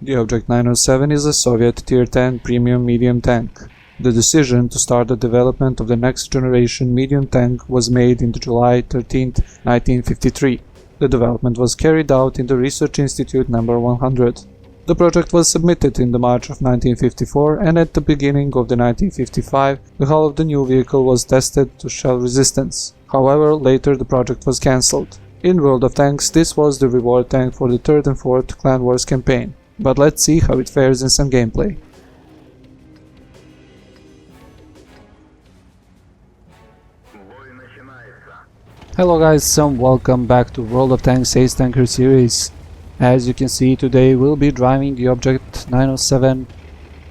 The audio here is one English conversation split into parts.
The Object 907 is a Soviet Tier 10 premium medium tank. The decision to start the development of the next generation medium tank was made on July 13, 1953. The development was carried out in the Research Institute No. 100. The project was submitted in the March of 1954, and at the beginning of the 1955, the hull of the new vehicle was tested to shell resistance. However, later the project was cancelled. In World of Tanks, this was the reward tank for the 3rd and 4th Clan Wars campaign. But let's see how it fares in some gameplay. Hello guys, and welcome back to World of Tanks Ace Tanker series. As you can see, today we'll be driving the Object 907,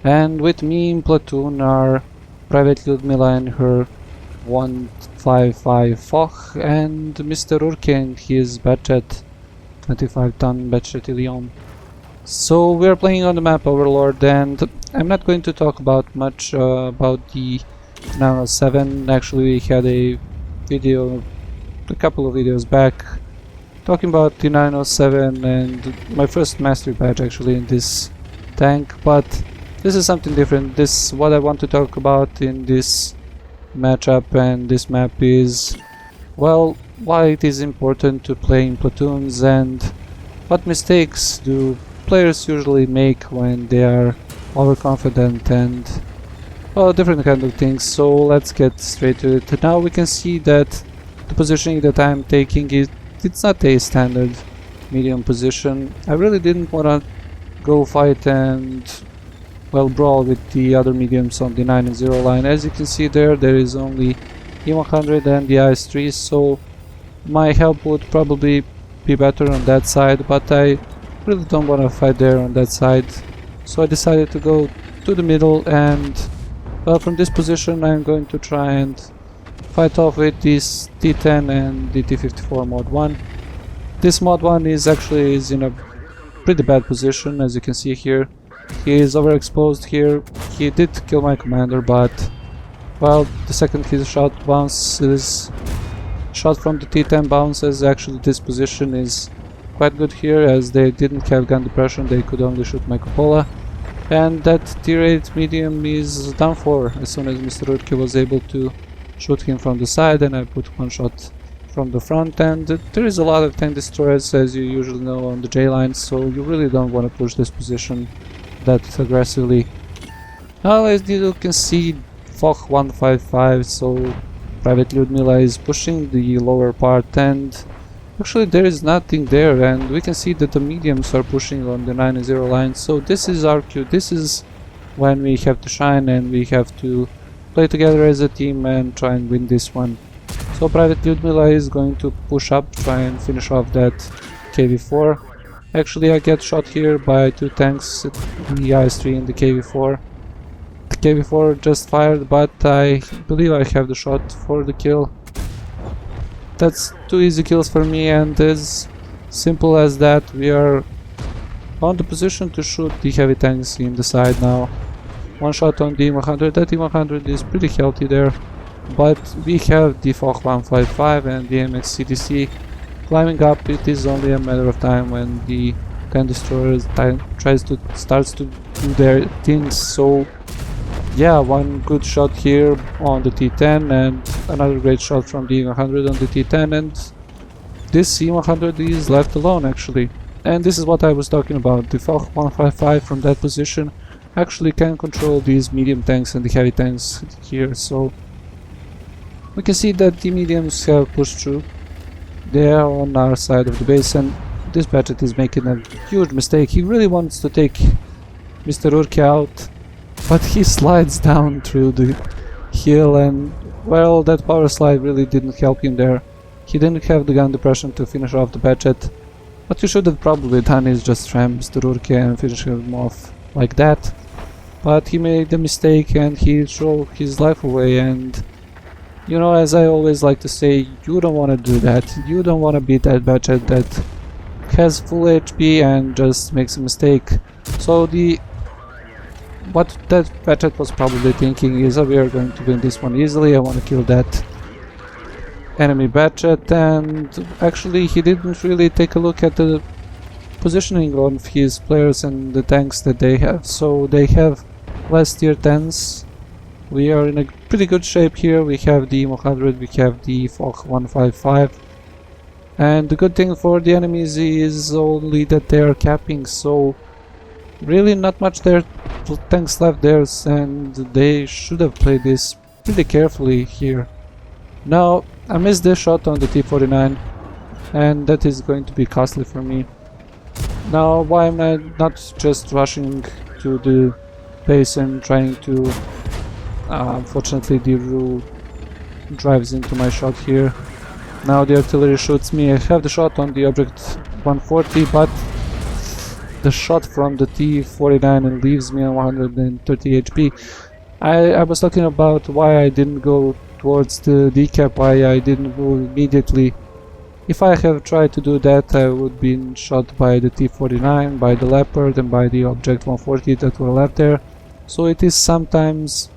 and with me in platoon are Private Lyudmila and her 155 Foch, and Mr. Urke and his Batchet 25-ton Batchet Ilion. So we are playing on the map Overlord, and I'm not going to talk about much about the 907. Actually, we had a couple of videos back talking about the 907 and my first mastery badge actually in this tank, but this is something different. What I want to talk about in this matchup and this map is, well, why it is important to play in platoons and what mistakes do players usually make when they are overconfident and, well, different kind of things. So let's get straight to it. Now we can see that the positioning that I'm taking it's not a standard medium position. I really didn't want to go fight and, well, brawl with the other mediums on the 9 and 0 line. As you can see there is only E100 and the IS-3, so my help would probably be better on that side, but I really don't want to fight there on that side. So I decided to go to the middle, and, well, from this position I'm going to try and fight off with this T10 and the T54 mod 1. This mod 1 is in a pretty bad position, as you can see here. He is overexposed here. He did kill my commander, but, well, the second his shot bounces, shot from the T10 bounces. Actually, this position is quite good here, as they didn't have gun depression, they could only shoot my cupola. And that tier 8 medium is done for as soon as Mr. Urke was able to shoot him from the side, and I put one shot from the front. And there is a lot of tank destroyers, as you usually know, on the J line, so you really don't want to push this position that aggressively. Now, as you can see, Foch 155, so Private Lyudmila is pushing the lower part, and actually there is nothing there, and we can see that the mediums are pushing on the 9 and 0 line. So this is our cue. This is when we have to shine and we have to play together as a team and try and win this one. So Private Lyudmila is going to push up, try and finish off that KV4. Actually, I get shot here by two tanks, the IS-3 and the KV4. The KV4 just fired, but I believe I have the shot for the kill. That's two easy kills for me, and as simple as that, we are on the position to shoot the heavy tanks in the side now. One shot on the E100. That E100 is pretty healthy there, but we have the Foch 155 and the MX-CDC climbing up. It is only a matter of time when the tank destroyer starts to do their things. So yeah, one good shot here on the T10 and another great shot from the E100 on the T10, and this E100 is left alone actually. And this is what I was talking about. The Foch 155 from that position actually can control these medium tanks and the heavy tanks here. So we can see that the mediums have pushed through. They are on our side of the base, and this Batchet is making a huge mistake. He really wants to take Mr. Urke out, but he slides down through the hill, and, well, that power slide really didn't help him there. He didn't have the gun depression to finish off the Batchet. What you should have probably done is just ram Mr. Urke and finish him off like that. But he made a mistake and he threw his life away, and, you know, as I always like to say, you don't want to do that. You don't want to be that Batchet that has full HP and just makes a mistake. So what that Batchet was probably thinking is, we are going to win this one easily, I want to kill that enemy Batchet, and actually he didn't really take a look at the positioning of his players and the tanks that they have. So they have less tier 10s. We are in a pretty good shape here. We have the 100, we have the Foch 155. And the good thing for the enemies is only that they are capping, so really not much their tanks left there, and they should have played this pretty carefully here. Now I missed this shot on the T-49 and that is going to be costly for me. Now why am I not just rushing to the base and trying to... unfortunately the RU drives into my shot here. Now the artillery shoots me. I have the shot on the object 140, but the shot from the T-49 and leaves me on 130 HP. I was talking about why I didn't go towards the decap, why I didn't move immediately. If I have tried to do that, I would be shot by the T-49, by the Leopard and by the object 140 that were left there. So it is sometimes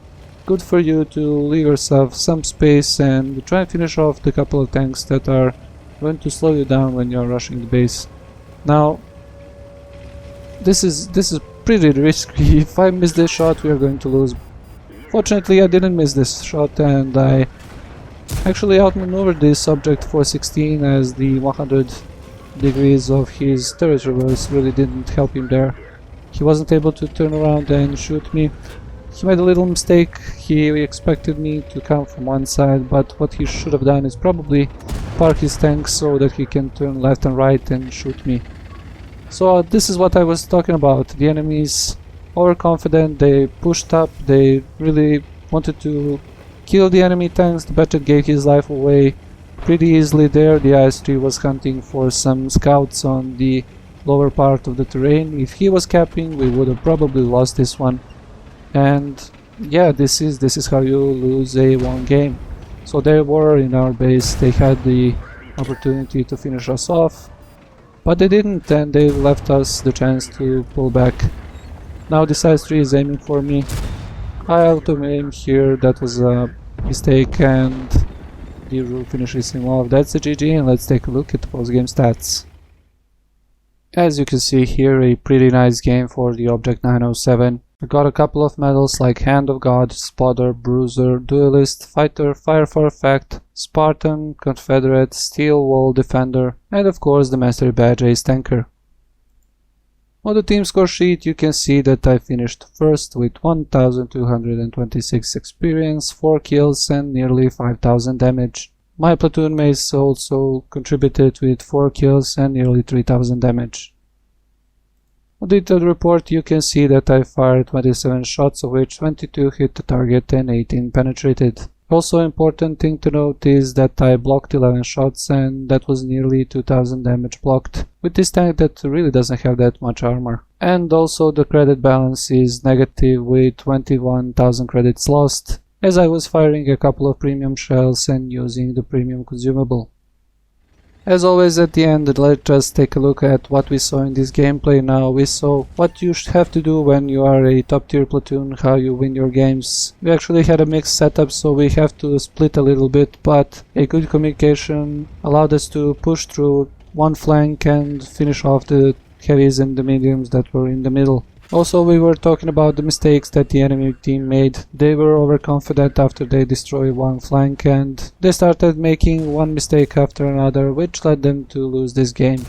good for you to leave yourself some space and try and finish off the couple of tanks that are going to slow you down when you're rushing the base. Now this is pretty risky. If I miss this shot, we are going to lose. Fortunately I didn't miss this shot and I actually outmaneuvered this object 416, as the 100 degrees of his turret reverse really didn't help him there. He wasn't able to turn around and shoot me. He made a little mistake. He expected me to come from one side, but what he should have done is probably park his tank so that he can turn left and right and shoot me. So this is what I was talking about. The enemies overconfident, they pushed up, they really wanted to kill the enemy tanks. The Batchet gave his life away pretty easily there. The IS-3 was hunting for some scouts on the lower part of the terrain. If he was capping, we would have probably lost this one. And yeah, this is how you lose a one game. So they were in our base, they had the opportunity to finish us off, but they didn't, and they left us the chance to pull back. Now this IS-3 is aiming for me. I auto-aim here, that was a mistake, and the RU finishes him off. That's the GG, and let's take a look at the post-game stats. As you can see here, a pretty nice game for the Object 907. I got a couple of medals like Hand of God, Spotter, Bruiser, Duelist, Fighter, Fire for Effect, Spartan, Confederate, Steel Wall Defender, and of course the Mastery Badge Ace Tanker. On the team score sheet you can see that I finished first with 1226 experience, 4 kills and nearly 5000 damage. My platoon mates also contributed with 4 kills and nearly 3000 damage. On the detailed report you can see that I fired 27 shots, of which 22 hit the target and 18 penetrated. Also important thing to note is that I blocked 11 shots, and that was nearly 2000 damage blocked, with this tank that really doesn't have that much armor. And also the credit balance is negative with 21,000 credits lost, as I was firing a couple of premium shells and using the premium consumable. As always at the end, let's just take a look at what we saw in this gameplay now. We saw what you have to do when you are a top tier platoon, how you win your games. We actually had a mixed setup, so we have to split a little bit, but a good communication allowed us to push through one flank and finish off the heavies and the mediums that were in the middle. Also, we were talking about the mistakes that the enemy team made. They were overconfident after they destroyed one flank, and they started making one mistake after another, which led them to lose this game.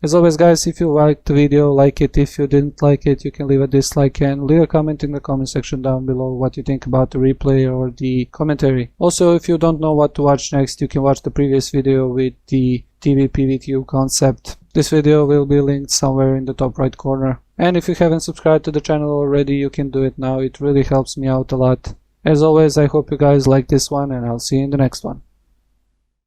As always guys, if you liked the video, like it. If you didn't like it, you can leave a dislike and leave a comment in the comment section down below what you think about the replay or the commentary. Also, if you don't know what to watch next, you can watch the previous video with the TVPVTU concept. This video will be linked somewhere in the top right corner. And if you haven't subscribed to the channel already, you can do it now. It really helps me out a lot. As always, I hope you guys like this one, and I'll see you in the next one.